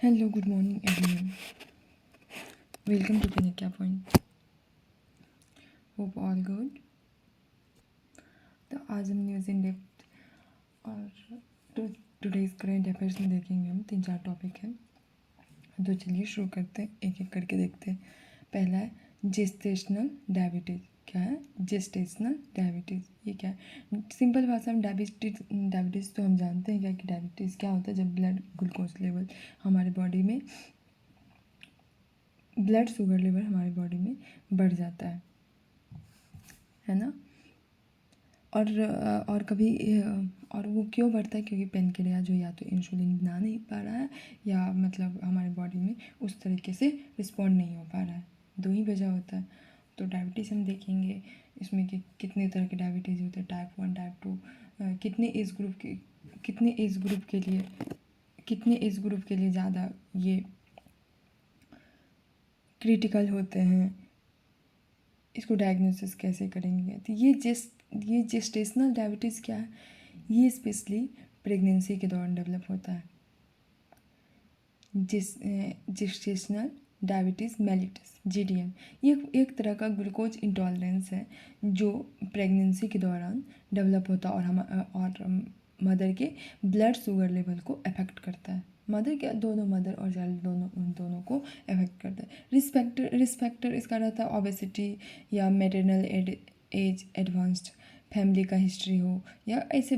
Hello, good morning everyone. Welcome to Panikia Point. Hope all good. तो आज हम news in depth और today's current affairs में देखेंगे हम 3-4 टॉपिक हैं। तो चलिए शुरू करते हैं, एक एक करके देखते हैं। पहला है जेस्टेशनल डायबिटीज़। क्या है जेस्टेशनल डायबिटीज़? ये क्या है? सिंपल भाषा में डायबिटीज़ तो हम जानते हैं क्या कि डायबिटीज़ क्या होता है। जब ब्लड ग्लूकोज लेवल हमारे बॉडी में ब्लड शुगर लेवल हमारी बॉडी में बढ़ जाता है ना। और कभी और वो क्यों बढ़ता है? क्योंकि पेनक्रियाज जो या तो इंसुलिन बना नहीं पा रहा है या मतलब हमारे बॉडी में उस तरीके से रिस्पॉन्ड नहीं हो पा रहा है। दो ही वजह होता है। तो डायबिटीज़ हम देखेंगे इसमें कि कितने तरह के डायबिटीज़ होते हैं, टाइप 1 टाइप 2। कितने एज ग्रुप के लिए ज़्यादा ये क्रिटिकल होते हैं, इसको डायग्नोसिस कैसे करेंगे? तो ये जेस्टेशनल डायबिटीज़ क्या है? ये स्पेशली प्रेगनेंसी के दौरान डेवलप होता है। जेस्टेशनल डायबिटीज़ मेलिटस (जीडीएम) ये एक तरह का ग्लूकोज इंटॉलरेंस है जो प्रेगनेंसी के दौरान डेवलप होता है और मदर के ब्लड शुगर लेवल को अफेक्ट करता है। मदर और चाइल्ड दोनों को अफेक्ट करता है। रिस्पेक्टर इसका रहता है ओबेसिटी या मैटरनल एज, एडवांस्ड फैमिली का हिस्ट्री हो या ऐसे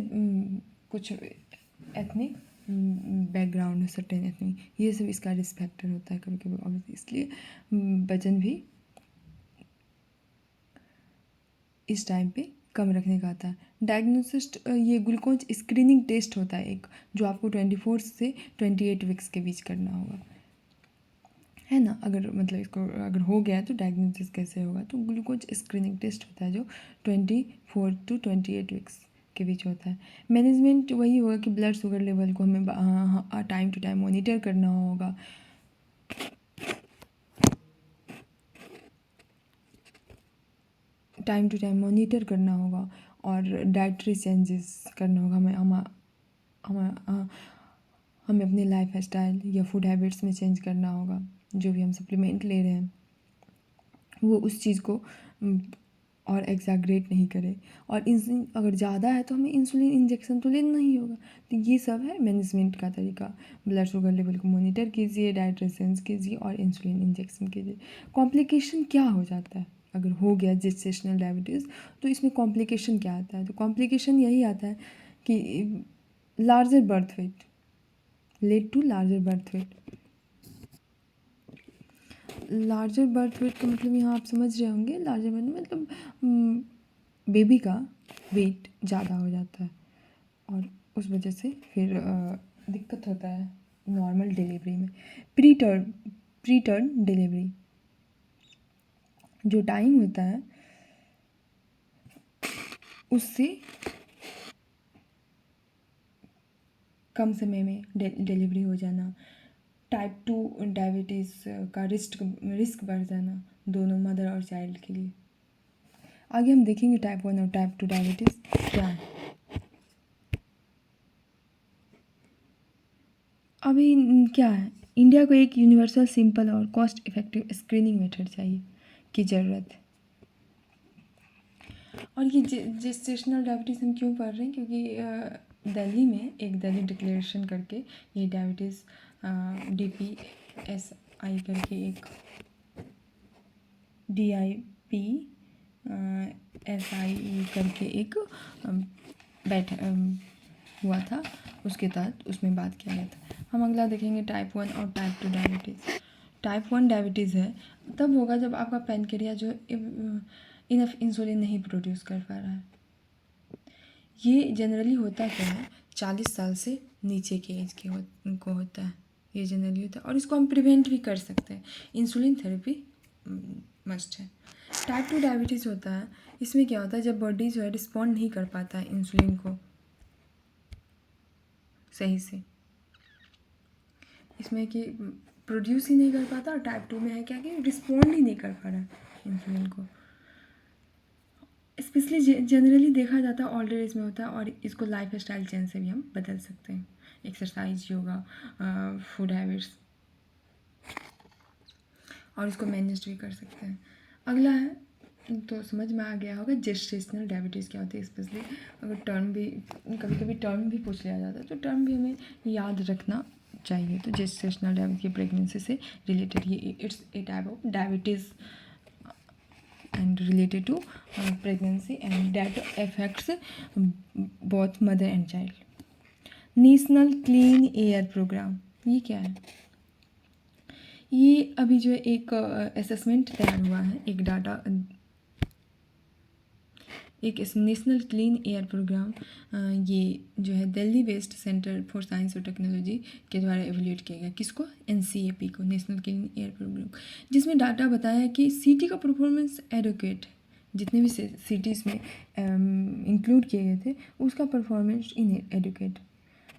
कुछ एथनिक बैकग्राउंड है, सर्टेन एथनिक, ये सब इसका रिस्क फैक्टर होता है कभी कभी ऑब्वियसली। इसलिए वजन भी इस टाइम पे कम रखने का आता है। डायग्नोसिस ये ग्लूकोज स्क्रीनिंग टेस्ट होता है एक, जो आपको 24 से 28 वीक्स के बीच करना होगा, है ना। अगर मतलब इसको अगर हो गया है तो डायग्नोसिस कैसे होगा? तो ग्लूकोज स्क्रीनिंग टेस्ट होता है जो 24 to 28 वीक्स के बीच होता है। मैनेजमेंट वही होगा कि ब्लड शुगर लेवल को हमें टाइम टू टाइम मॉनिटर करना होगा। टाइम टू टाइम मॉनिटर करना होगा और डाइटरी चेंजेस करना होगा। हमें अपनी लाइफ स्टाइल या फूड हैबिट्स में चेंज करना होगा। जो भी हम सप्लीमेंट ले रहे हैं वो उस चीज़ को और एग्जैगरेट नहीं करे। और इंसुलिन अगर ज़्यादा है तो हमें इंसुलिन इंजेक्शन तो लेना ही होगा। तो ये सब है मैनेजमेंट का तरीका। ब्लड शुगर लेवल को मॉनिटर कीजिए, डाइट रेसेंस कीजिए और इंसुलिन इंजेक्शन कीजिए। कॉम्प्लिकेशन क्या हो जाता है अगर हो गया जेस्टेशनल डायबिटीज़? तो इसमें कॉम्प्लिकेशन क्या आता है? तो कॉम्प्लिकेशन यही आता है कि larger birth weight led to larger birth weight. Larger birth weight का मतलब यहाँ आप समझ रहे होंगे। लार्जर बर्थ मतलब बेबी का वेट ज़्यादा हो जाता है और उस वजह से फिर दिक्कत होता है नॉर्मल डिलीवरी में। प्री टर्म डिलीवरी जो टाइम होता है उससे कम समय में डिलीवरी हो जाना, टाइप 2 डायबिटीज़ का रिस्क बढ़ जाना दोनों मदर और चाइल्ड के लिए। आगे हम देखेंगे टाइप 1 और टाइप 2 डायबिटीज़ क्या है। अभी क्या है, इंडिया को एक यूनिवर्सल, सिंपल और कॉस्ट इफ़ेक्टिव स्क्रीनिंग मेथड चाहिए की ज़रूरत है। और ये जेस्टेशनल डायबिटीज़ हम क्यों पढ़ रहे हैं? क्योंकि दिल्ली में एक दिल्ली डिक्लेरेशन करके ये डायबिटीज़ DPSI करके एक DIPSI करके एक हुआ था, उसके तहत उसमें बात किया गया था। हम अगला देखेंगे टाइप 1 और टाइप 2 डायबिटीज़। टाइप 1 डायबिटीज़ है तब होगा जब आपका पैनक्रिया जो इनफ इंसुलिन नहीं प्रोड्यूस कर पा रहा है। ये जनरली होता क्या है, 40 साल से नीचे के एज के को होता है। ये जनरली होता है और इसको हम प्रिवेंट भी कर सकते हैं। इंसुलिन थेरेपी मस्ट है। टाइप 2 डायबिटीज़ होता है, इसमें क्या होता है जब बॉडी जो है रिस्पॉन्ड नहीं कर पाता है इंसुलिन को सही से, इसमें कि प्रोड्यूस ही नहीं कर पाता। और टाइप 2 में है क्या कि रिस्पॉन्ड ही नहीं कर पा रहा है इंसुलिन को। स्पेशली जनरली देखा जाता है ओल्डर एज में होता है और इसको लाइफ स्टाइल चेंज से भी हम बदल सकते हैं। एक्सरसाइज, योगा, फूड हैबिट्स और इसको मैनेज भी कर सकते हैं। अगला है, तो समझ में आ गया होगा जेस्टेशनल डायबिटीज़ क्या होती है। स्पेशली अगर टर्म भी कभी कभी टर्म भी पूछ लिया जाता है तो टर्म भी हमें याद रखना चाहिए। तो जेस्टेशनल डायबिटीज ये प्रेगनेंसी से रिलेटेड, ये it's a type of diabetes and related to pregnancy and that affects both mother and child. National clean air programme ये क्या है? ये अभी जो एक असेसमेंट तैयार हुआ है, एक डाटा, एक नेशनल क्लीन एयर प्रोग्राम, ये जो है Delhi based centre for science और टेक्नोलॉजी के द्वारा एवेल्यूएट किया गया। किसको? NCAP को, नेशनल क्लीन एयर प्रोग्राम, जिसमें डाटा बताया कि सिटी का परफॉर्मेंस एडुकेट, जितने भी सिटीज़ में इंक्लूड किए गए थे उसका performance inadequate,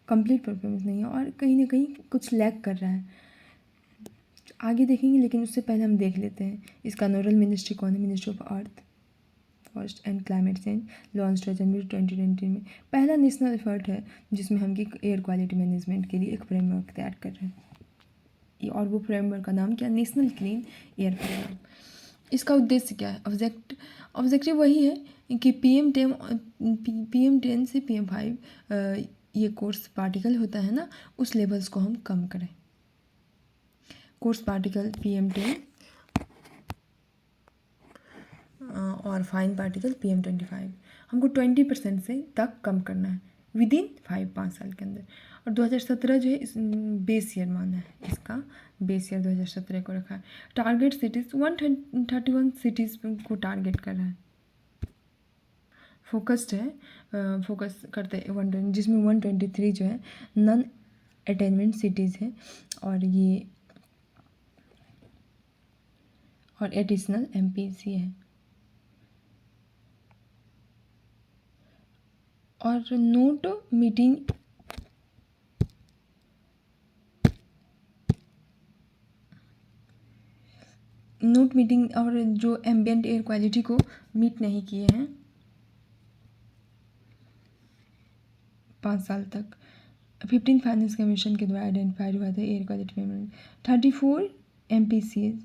complete performance नहीं है और कहीं ना कहीं कुछ लैग कर रहा है। आगे देखेंगे, लेकिन उससे पहले हम देख लेते हैं इसका नोडल मिनिस्ट्री कौन है। Ministry of earth forest and climate change launch जनवरी 2020 में। पहला नेशनल एफर्ट है जिसमें हम कि एयर क्वालिटी मैनेजमेंट के लिए एक फ्रेमवर्क तैयार कर रहे हैं, और वो फ्रेमवर्क का नाम क्या? National clean air programme. इसका उद्देश्य क्या है? ऑब्जेक्टिव वही है कि PM10 से PM5 ये कोर्स पार्टिकल होता है ना, उस लेवल्स को हम कम करें। कोर्स पार्टिकल PM10 और फाइन पार्टिकल PM25 हमको 20% से तक कम करना है विदिन 5 साल के अंदर। और 2017 जो है इस बेस ईयर माना है, इसका बेस ईयर 2017 को रखा है। टारगेट सिटीज़ 131 सिटीज़ को टारगेट कर रहा है, फोकस्ड है, फोकस करते हैं 120, जिसमें 123 जो है नॉन अटेनमेंट सिटीज़ है और एडिशनल MPC है। और नोट मीटिंग और जो एम्बियंट एयर क्वालिटी को मीट नहीं किए हैं 5 साल तक, 15 फाइनेंस कमीशन के द्वारा आइडेंटिफाइड हुआ था एयर क्वालिटी मेजरमेंट। 34 MPCs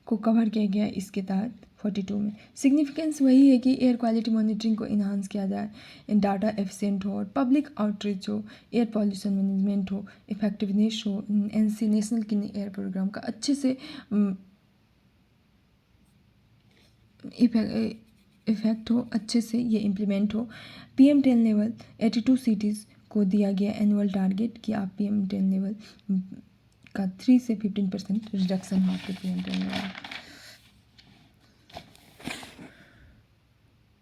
को कवर किया गया इसके तहत 42 में। सिग्निफिकेंस वही है कि एयर क्वालिटी मॉनिटरिंग को इन्हांस किया जाए, डाटा एफिशिएंट हो और पब्लिक आउटरीच हो, एयर पॉल्यूशन मैनेजमेंट हो, इफेक्टिवनेस हो, NC national clean air programme का अच्छे से इफेक्ट हो, अच्छे से ये इम्प्लीमेंट हो। PM10 लेवल 82 सिटीज़ को दिया गया एनुअल टारगेट कि आप PM10 लेवल का 3 से 15% रिडक्शन हो आपके PM10 लेवल।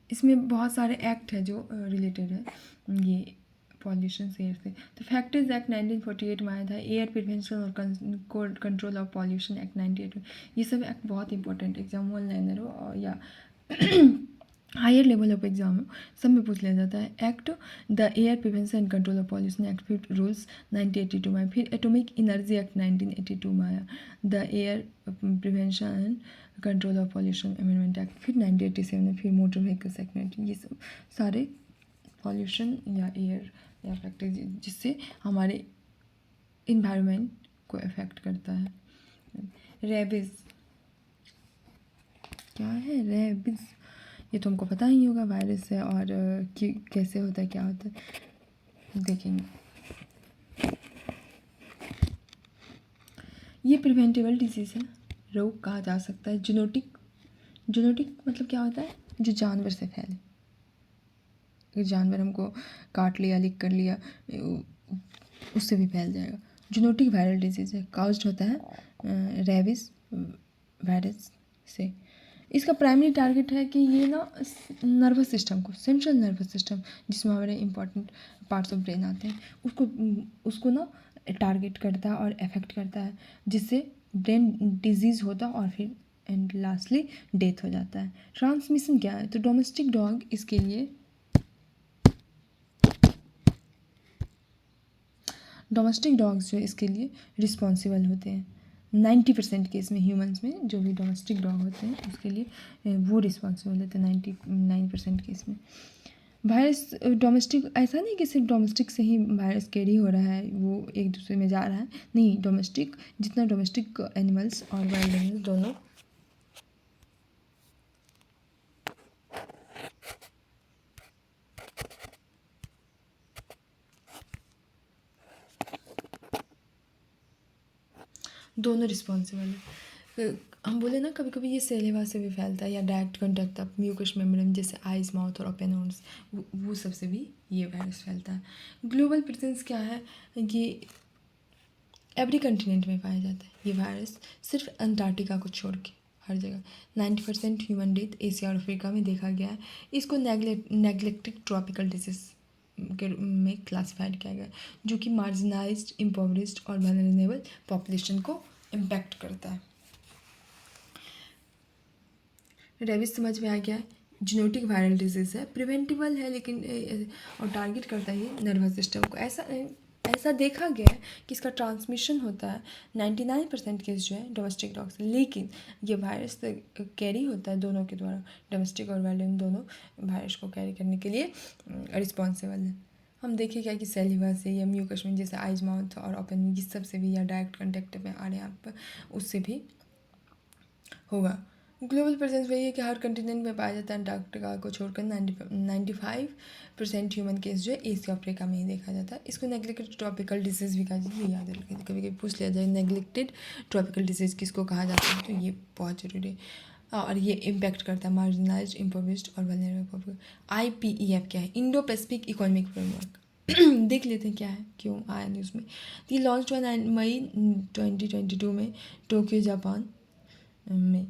इसमें बहुत सारे एक्ट है जो रिलेटेड है ये पॉल्यूशन से, एयर से। तो फैक्टर्स एक्ट 1948 में आया था, एयर प्रिवेंशन और कंट्रोल ऑफ पॉल्यूशन एक्ट 98 में। ये सब एक्ट बहुत इंपॉर्टेंट, एग्जाम ऑनलाइनर हो या हायर लेवल ऑफ एग्जाम हो, सब में पूछ लिया जाता है। Act the air prevention and control of pollution act फिर रूल्स 1982 में। फिर एटॉमिक एनर्जी एक्ट 1982 में आया, the air prevention and control of pollution amendment act फिर 1987 में। फिर मोटर व्हीकल्स एक्ट 19, ये सब सारे पॉल्यूशन या एयर या फैक्टर जिससे हमारे इन्वायरमेंट को इफेक्ट करता है। रेबीज़ क्या है? रेबीज़ ये तो हमको पता ही होगा, वायरस है और कैसे होता है, क्या होता है, देखेंगे। ये प्रिवेंटेबल डिजीज़ है, रोग कहा जा सकता है। जेनेटिक मतलब क्या होता है? जो जानवर से फैले, अगर जानवर हमको काट लिया, लिक कर लिया, उससे भी फैल जाएगा। जेनेटिक वायरल डिजीज़ है, काउज्ड होता है रेबीज़ वायरस से। इसका प्राइमरी टारगेट है कि ये ना नर्वस सिस्टम को, सेंट्रल नर्वस सिस्टम जिसमें हमारे इंपॉर्टेंट पार्ट्स ऑफ ब्रेन आते हैं, उसको ना टारगेट करता है और अफेक्ट करता है, जिससे ब्रेन डिजीज़ होता है और फिर एंड लास्टली डेथ हो जाता है। ट्रांसमिशन क्या है? तो डोमेस्टिक डॉग इसके लिए, डोमेस्टिक डॉग्स जो इसके लिए रिस्पॉन्सिबल होते हैं। 90% केस में ह्यूमंस में जो भी डोमेस्टिक डॉग होते हैं उसके लिए वो रिस्पॉन्सिबल होते हैं 99% केस में। वायरस डोमेस्टिक ऐसा नहीं कि सिर्फ डोमेस्टिक से ही वायरस कैरी हो रहा है, वो एक दूसरे में जा रहा है, नहीं, डोमेस्टिक जितना डोमेस्टिक एनिमल्स और वाइल्ड एनिमल्स दोनों रिस्पॉन्सिबल है। हम बोले ना कभी कभी ये सेलेवा से भी फैलता है या direct contact of mucous membrane जैसे आइज माउथ और ओपन ओन्स, वो सब से भी ये वायरस फैलता है। ग्लोबल प्रेजेंस क्या है, ये एवरी कंटिनेंट में पाया जाता है। ये वायरस सिर्फ अंटार्कटिका को छोड़ के हर जगह। 90% ह्यूमन डेथ एशिया और अफ्रीका में देखा गया है। इसको नेग्लेक्टेड ट्रॉपिकल डिजीज के में क्लासिफाइड किया गया है, जो कि मार्जिनाइज्ड, इम्पोवरिस्ड और वल्नरेबल पॉपुलेशन को इम्पैक्ट करता है। रेबिस समझ में आ गया है, जेनेटिक वायरल डिजीज़ है, प्रिवेंटेबल है, लेकिन और टारगेट करता है ये नर्वस सिस्टम को। ऐसा देखा गया है कि इसका ट्रांसमिशन होता है 99% केस जो है डोमेस्टिक डॉग से, लेकिन ये वायरस कैरी होता है दोनों के द्वारा, डोमेस्टिक और वाइल्ड दोनों वायरस को कैरी करने के लिए रिस्पॉन्सिबल है। हम देखें क्या कि सेलिवा से या म्यूकस में जैसे आइज माउथ और ओपन इस सब से भी, या डायरेक्ट कंटेक्ट में आ रहे हैं आप, उससे भी होगा। ग्लोबल प्रेजेंस वही है कि हर कंटिनेंट में पाया जाता है, अंटार्कटिका को छोड़कर 95% ह्यूमन केस जो है एशिया अफ्रीका में ही देखा जाता है। इसको नेग्लेक्टेड ट्रॉपिकल डिजीज़ भी कहा जाता है, ये याद रखें, कभी कभी पूछ लिया जाए नेग्लेक्टेड ट्रॉपिकल डिजीज़ किसको कहा जाता है, तो ये बहुत ज़रूरी है। और ये इम्पैक्ट करता है मार्जिनलाइज्ड, इम्पोविस्ड और वल्नरेबल। IPEF क्या है, इंडो पैसिफिक इकोनॉमिक फ्रेमवर्क। देख लेते हैं क्या है, क्यों आया न्यूज़ में। ये लॉन्च हुआ 9 मई 2022 में टोक्यो जापान में।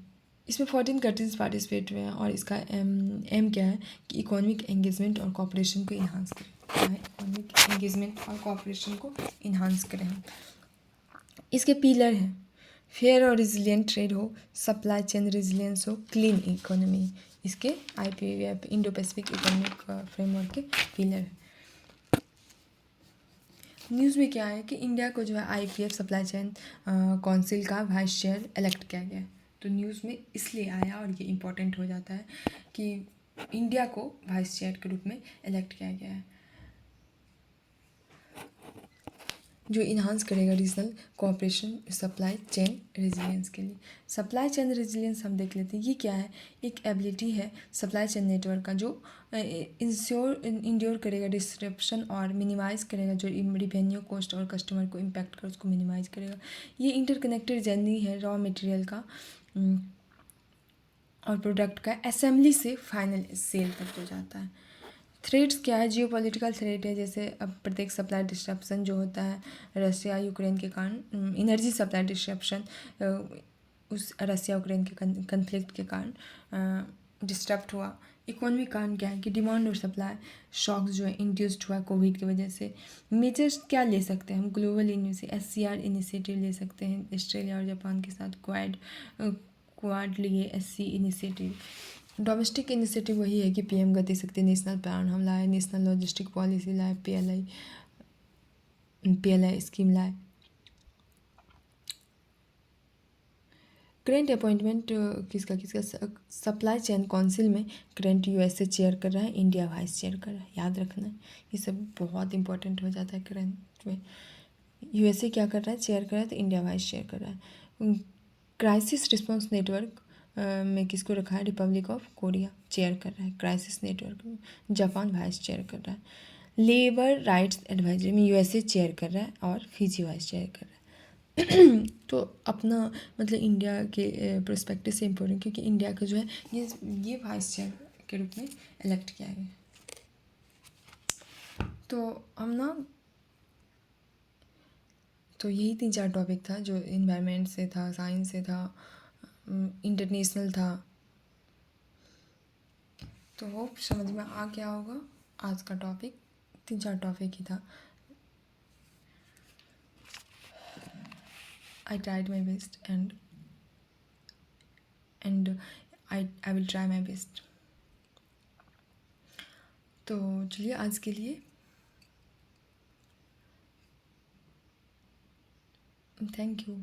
इसमें 14 कंट्रीज पार्टिसिपेट हुए हैं और इसका एम क्या है कि इकोनॉमिक एंगेजमेंट और कॉपरेशन को इन्हांस करें। क्या है, इकोनॉमिक एंगेजमेंट और कॉपरेशन को इन्हांस करें। इसके पिलर हैं, फेयर और रिजिलियंट ट्रेड हो, सप्लाई चेन रिजिलियंस हो, क्लीन इकोनॉमी। इसके IPEF Indo Pacific economic framework के पिलर हैं। न्यूज़ में क्या है कि इंडिया को जो है IPF सप्लाई चेन काउंसिल का वाइस चेयर इलेक्ट किया गया है। तो न्यूज़ में इसलिए आया और ये इम्पोर्टेंट हो जाता है कि इंडिया को वाइस चेयर के रूप में इलेक्ट किया गया है, जो इन्हांस करेगा regional cooperation supply chain resilience के लिए। सप्लाई चेन रेजिलियंस हम देख लेते हैं, ये क्या है, एक एबिलिटी है सप्लाई चेन नेटवर्क का जो इंड्योर करेगा डिस्ट्रप्शन और मिनिमाइज करेगा जो रिवेन्यू कॉस्ट और कस्टमर को इम्पैक्ट कर उसको मिनिमाइज करेगा। ये इंटरकनेक्टेड जर्नी है रॉ मटेरियल का और प्रोडक्ट का असेंबली से फाइनल सेल तक जो जाता है। थ्रेट्स क्या है, जियोपॉलिटिकल थ्रेट है, जैसे अब प्रत्येक सप्लाई डिस्ट्रप्शन जो होता है रशिया यूक्रेन के कारण, एनर्जी सप्लाई डिस्ट्रप्शन उस रशिया यूक्रेन के कन्फ्लिक्ट के कारण डिस्टर्ब हुआ। इकोनॉमिक कारण क्या है कि डिमांड और सप्लाई शॉक्स जो है इंड्यूस्ड हुआ कोविड की वजह से। मेजर्स क्या ले सकते हैं हम, ग्लोबल SCR इनिशिएटिव ले सकते हैं, ऑस्ट्रेलिया और जापान के साथ क्वाड लिए SC इनिशिएटिव। डोमेस्टिक इनिशिएटिव वही है कि PM गति शक्ति नेशनल प्लान हम लाए, नेशनल लॉजिस्टिक पॉलिसी लाए, PLI स्कीम लाए। करेंट अपॉइंटमेंट किसका सप्लाई चेन काउंसिल में करेंट USA चेयर कर रहा है, इंडिया वाइस चेयर कर रहा है, याद रखना है, ये सब बहुत इंपॉर्टेंट हो जाता है करेंट में। USA क्या कर रहा है, चेयर कर रहा है, तो इंडिया वाइस चेयर कर रहा है। क्राइसिस रिस्पॉन्स नेटवर्क में किसको रखा है, रिपब्लिक ऑफ कोरिया चेयर कर रहा है क्राइसिस नेटवर्क में, जापान वाइस चेयर कर रहा है। लेबर राइट्स एडवाइजरी में USA चेयर कर रहा है और फिजी वाइस चेयर कर रहा है। तो अपना मतलब इंडिया के पर्सपेक्टिव से इम्पोर्टेंट, क्योंकि इंडिया का जो है ये वाइस चेयर के रूप में इलेक्ट किया गया। तो यही 3-4 टॉपिक था जो इन्वायरमेंट से था, साइंस से था, इंटरनेशनल था। तो होप समझ में आ गया होगा आज का टॉपिक, 3-4 टॉपिक ही था। I tried my best and I will try my best. तो चलिए आज के लिए थैंक यू।